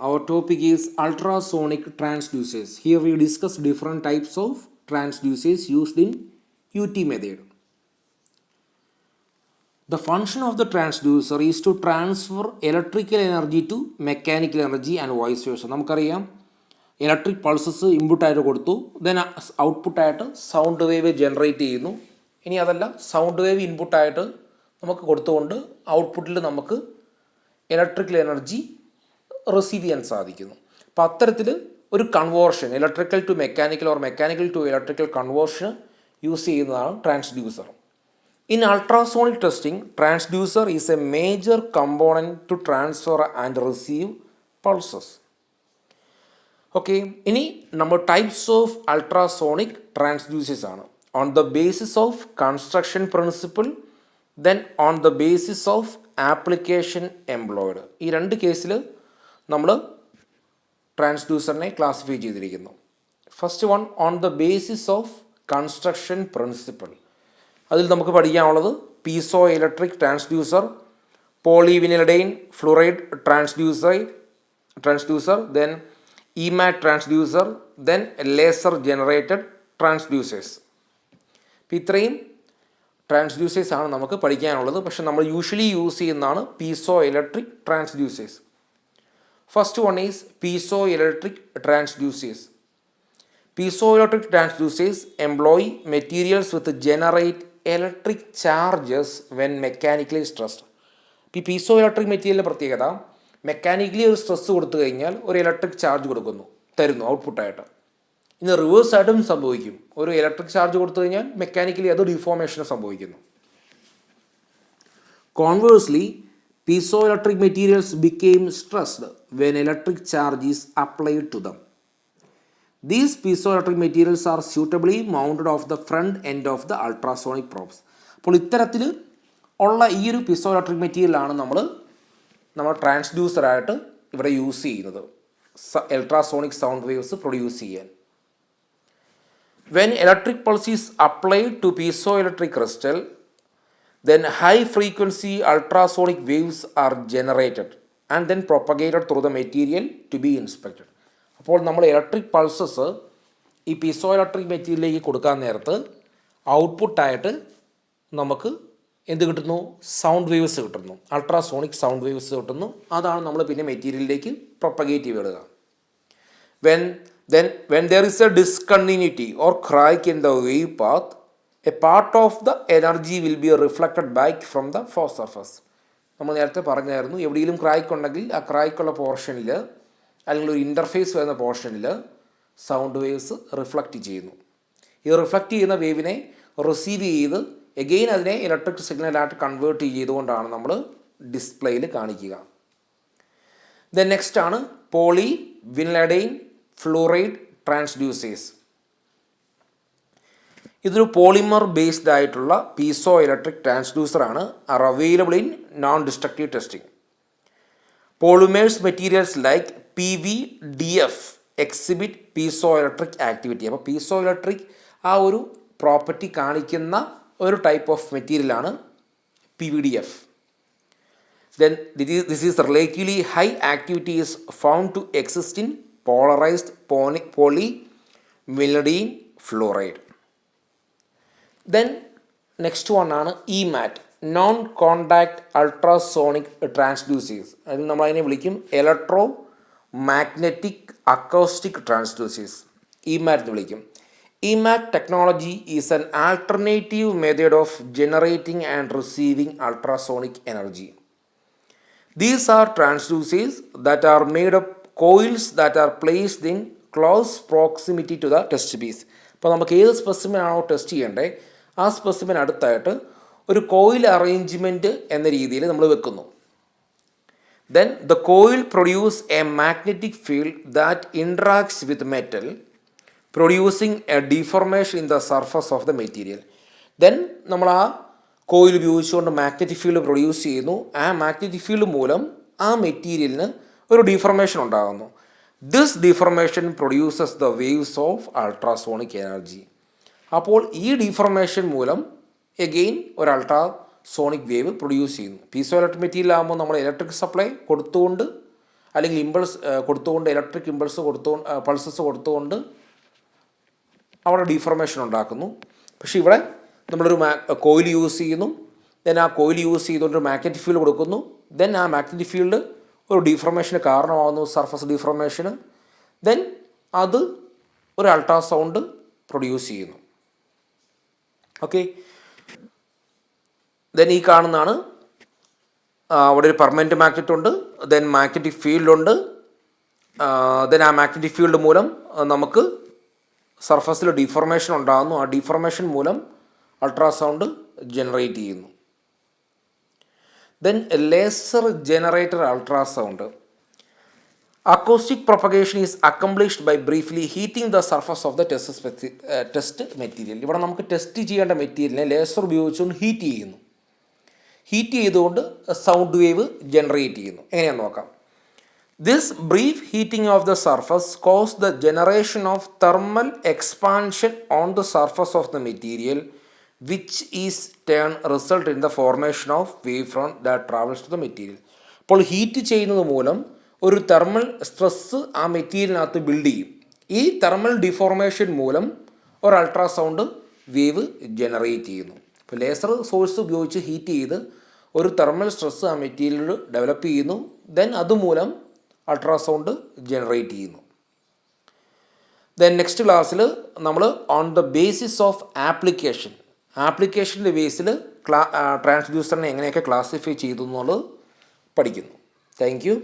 Our topic is ultrasonic transducers. Here we discuss different types of transducers used in UT method. The function of the transducer is to transfer electrical energy to mechanical energy and vice versa. നമുക്കറിയാം electric pulses ഇൻപുട്ടായിട്ട് കൊടുത്തു, then ഔട്ട്പുട്ടായിട്ട് sound wave generate ചെയ്യുന്നു. ഇനി അതല്ല, sound wave ഇൻപുട്ടായിട്ട് നമുക്ക് കൊടുത്തുകൊണ്ട് ഔട്ട്പുട്ടിൽ നമുക്ക് electrical energy receive ചെയ്യാൻ സാധിക്കുന്നു. അപ്പോൾ അത്തരത്തിൽ ഒരു conversion, electrical to mechanical or mechanical to electrical conversion use ചെയ്യുന്നതാണ് transducer. In ultrasonic testing, transducer is a major component to transfer and receive pulses. Okay, ഇനി നമ്മൾ ടൈപ്സ് ഓഫ് അൾട്രാസോണിക് ട്രാൻസ്ഡ്യൂസേഴ്സ് ആണ്. On the basis of construction principle, then on the basis of application employed. ഈ രണ്ട് കേസിൽ നമ്മൾ ട്രാൻസ്ഡ്യൂസറിനെ classify ചെയ്തിരിക്കുന്നു. First one, on the basis of construction principle. അതിൽ നമുക്ക് പഠിക്കാനുള്ളത് piezo electric transducer, polyvinylidene fluoride transducer, then EMAT transducer, then laser generated transducers. അപ്പോൾ ഇത്രയും ട്രാൻസ്ഡ്യൂസേഴ്സ് ആണ് നമുക്ക് പഠിക്കാനുള്ളത്. പക്ഷെ നമ്മൾ യൂഷ്വലി യൂസ് ചെയ്യുന്നതാണ് piezo electric transducers. First one is piezo electric transducers. Piezoelectric transducers employ materials with generate electric charges when mechanically stressed. ഈ piezo electric മെറ്റീരിയലിൻ്റെ പ്രത്യേകത, മെക്കാനിക്കലി ഒരു സ്ട്രെസ് കൊടുത്തു കഴിഞ്ഞാൽ ഒരു ഇലക്ട്രിക് ചാർജ് തരുന്നു ഔട്ട്പുട്ടായിട്ട്. ഇനി റിവേഴ്സ് ആയിട്ടും സംഭവിക്കും. ഒരു ഇലക്ട്രിക് ചാർജ് കൊടുത്തു കഴിഞ്ഞാൽ മെക്കാനിക്കലി അത് ഡിഫോർമേഷൻ സംഭവിക്കുന്നു. Conversely, piezo electric materials became stressed when electric charge is applied to them. These piezoelectric materials are suitably mounted off the front end of the ultrasonic probes. അപ്പോൾ ഇത്തരത്തിൽ ഉള്ള ഈ ഒരു piezoelectric മെറ്റീരിയലാണ് നമ്മൾ ട്രാൻസ്ഡ്യൂസറായിട്ട് ഇവിടെ യൂസ് ചെയ്യുന്നത്, അൾട്രാസോണിക് സൗണ്ട് വേവ്സ് പ്രൊഡ്യൂസ് ചെയ്യാൻ. When electric pulse is applied to piezoelectric crystal, then high frequency ultrasonic waves are generated and then propagated through the material to be inspected. അപ്പോൾ നമ്മൾ ഇലക്ട്രിക് പൾസസ് ഈ piezo electric മെറ്റീരിയലിലേക്ക് കൊടുക്കാൻ നേരത്ത് ഔട്ട്പുട്ടായിട്ട് നമുക്ക് എന്ത് കിട്ടുന്നു? Sound waves കിട്ടുന്നു, അൾട്രാസോണിക് സൗണ്ട് വേവ്സ് കിട്ടുന്നു. അതാണ് നമ്മൾ പിന്നെ മെറ്റീരിയലിലേക്ക് propagate ചെയ്തിടുക. When there is a discontinuity or crack in the wave path, a part of the energy will be reflected back from the flow surface. നമ്മൾ നേരത്തെ പറഞ്ഞായിരുന്നു, എവിടെയെങ്കിലും ക്രാക്ക് ഉണ്ടെങ്കിൽ ആ ക്രാക്കുള്ള പോർഷനിൽ അല്ലെങ്കിൽ ഒരു ഇൻ്റർഫേസ് വരുന്ന പോർഷനിൽ സൗണ്ട് വേവ്സ് റിഫ്ലക്റ്റ് ചെയ്യുന്നു. ഈ റിഫ്ലക്റ്റ് ചെയ്യുന്ന വേവിനെ റിസീവ് ചെയ്ത് എഗെയിൻ അതിനെ ഇലക്ട്രിക് സിഗ്നലായിട്ട് കൺവേർട്ട് ചെയ്തുകൊണ്ടാണ് നമ്മൾ ഡിസ്പ്ലേയിൽ കാണിക്കുക. ദെൻ നെക്സ്റ്റ് ആണ് പോളി വിനിലഡൈൻ ഫ്ലൂറൈഡ് ട്രാൻസ്ഡ്യൂസേഴ്സ്. ഇതൊരു പോളിമർ ബേസ്ഡ് ആയിട്ടുള്ള പീസോ ഇലക്ട്രിക് ട്രാൻസ്ഡ്യൂസറാണ്. Are available in non destructive testing. Polymers materials like PVDF exhibit piezo electric activity. അപ്പോൾ പീസോ ഇലക്ട്രിക് ആ ഒരു പ്രോപ്പർട്ടി കാണിക്കുന്ന ഒരു ടൈപ്പ് ഓഫ് മെറ്റീരിയലാണ് PVDF. Then this is relatively high activity is found to exist in polarised polyvinylidene fluoride. Then next one ആണ് EMAT, non contact ultrasonic transducers. അതിന് നമ്മളതിനെ വിളിക്കും electro magnetic acoustic transducers, EMAT എന്ന് വിളിക്കും. EMAT technology is an alternative method of generating and receiving ultrasonic energy. These are transducers that are made up coils that are placed in close proximity to the test piece. അപ്പോൾ നമുക്ക് ഏത് specimen ആണോ test ചെയ്യേണ്ടത് ആ specimen അടുത്തായിട്ട് ഒരു coil arrangement എന്ന രീതിയിൽ നമ്മൾ വെക്കുന്നു. Then the coil produce a magnetic field that interacts with metal, producing a deformation in the surface of the material. Then നമ്മൾ ആ കോയിൽ ഉപയോഗിച്ചുകൊണ്ട് മാഗ്നറ്റിക് ഫീൽഡ് പ്രൊഡ്യൂസ് ചെയ്യുന്നു. ആ മാഗ്നറ്റിക് ഫീൽഡ് മൂലം ആ മെറ്റീരിയലിന് ഒരു ഡിഫോർമേഷൻ ഉണ്ടാകുന്നു. This deformation produces the waves of ultrasonic energy. അപ്പോൾ ഈ ഡിഫോർമേഷൻ മൂലം എഗെയിൻ ഒരു അൾട്രാസോണിക് വേവ് പ്രൊഡ്യൂസ് ചെയ്യുന്നു. പീസോ ഇലക്ട്രിക് മെറ്റീരിയൽ ആകുമ്പോൾ നമ്മൾ ഇലക്ട്രിക് സപ്ലൈ കൊടുത്തുകൊണ്ട് അല്ലെങ്കിൽ ഇമ്പൾസ് കൊടുത്തുകൊണ്ട് ഇലക്ട്രിക് ഇമ്പൾസ് പൾസസ് കൊടുത്തുകൊണ്ട് അവിടെ ഡീഫോർമേഷൻ ഉണ്ടാക്കുന്നു. പക്ഷേ ഇവിടെ നമ്മളൊരു കോയിൽ യൂസ് ചെയ്യുന്നു, ദെൻ ആ കോയിൽ യൂസ് ചെയ്തുകൊണ്ട് മാഗ്നറ്റിക് ഫീൽഡ് കൊടുക്കുന്നു, ദെൻ ആ മാഗ്നറ്റിക് ഫീൽഡ് ഒരു ഡീഫോർമേഷന് കാരണമാകുന്നു, സർഫസ് ഡീഫോർമേഷന്, ദെൻ അത് ഒരു അൾട്രാസൗണ്ട് പ്രൊഡ്യൂസ് ചെയ്യുന്നു. ഓക്കെ, ദെൻ ഈ കാണുന്നതാണ് അവിടെ ഒരു പെർമനൻറ്റ് മാഗ്നറ്റ് ഉണ്ട്, ദെൻ മാഗ്നറ്റിക് ഫീൽഡ് ഉണ്ട്, ദെൻ ആ മാഗ്നറ്റിക് ഫീൽഡ് മൂലം നമുക്ക് സർഫസിൽ ഡീഫോർമേഷൻ ഉണ്ടാകുന്നു. ആ ഡീഫോർമേഷൻ മൂലം അൾട്രാസൗണ്ട് ജനറേറ്റ് ചെയ്യുന്നു. Then laser generator ultrasound. Acoustic propagation is accomplished by briefly heating the surface of the test material. ഇവിടെ നമുക്ക് ടെസ്റ്റ് ചെയ്യേണ്ട മെറ്റീരിയലിനെ ലേസർ ഉപയോഗിച്ചുകൊണ്ട് ഹീറ്റ് ചെയ്യുന്നു. ഹീറ്റ് ചെയ്തുകൊണ്ട് സൗണ്ട് വേവ് ജനറേറ്റ് ചെയ്യുന്നു. എങ്ങനെയാണെന്ന് നോക്കാം. This brief heating of the surface causes the generation of thermal expansion on the surface of the material, which is turn result in the formation of wavefront that travels to the material. അപ്പോൾ heat ചെയ്യുന്നത് മൂലം ഒരു thermal stress ആ മെറ്റീരിയലിനകത്ത് build ചെയ്യും. ഈ thermal deformation മൂലം ഒരു ultrasound wave generate ചെയ്യുന്നു. ഇപ്പോൾ ലേസർ സോഴ്സ് ഉപയോഗിച്ച് ഹീറ്റ് ചെയ്ത് ഒരു തെർമൽ സ്ട്രെസ്സ് ആ മെറ്റീരിയൽ ഡെവലപ്പ് ചെയ്യുന്നു, ദെൻ അതുമൂലം അൾട്രാസൗണ്ട് ജനറേറ്റ് ചെയ്യുന്നു. ദെൻ നെക്സ്റ്റ് ക്ലാസ്സിൽ നമ്മൾ ഓൺ ദ ബേസിസ് ഓഫ് ആപ്ലിക്കേഷൻ്റെ ബേസിൽ ട്രാൻസ്ഡ്യൂസറിനെ എങ്ങനെയൊക്കെ ക്ലാസിഫൈ ചെയ്തു എന്നുള്ളത് പഠിക്കുന്നു. Thank you.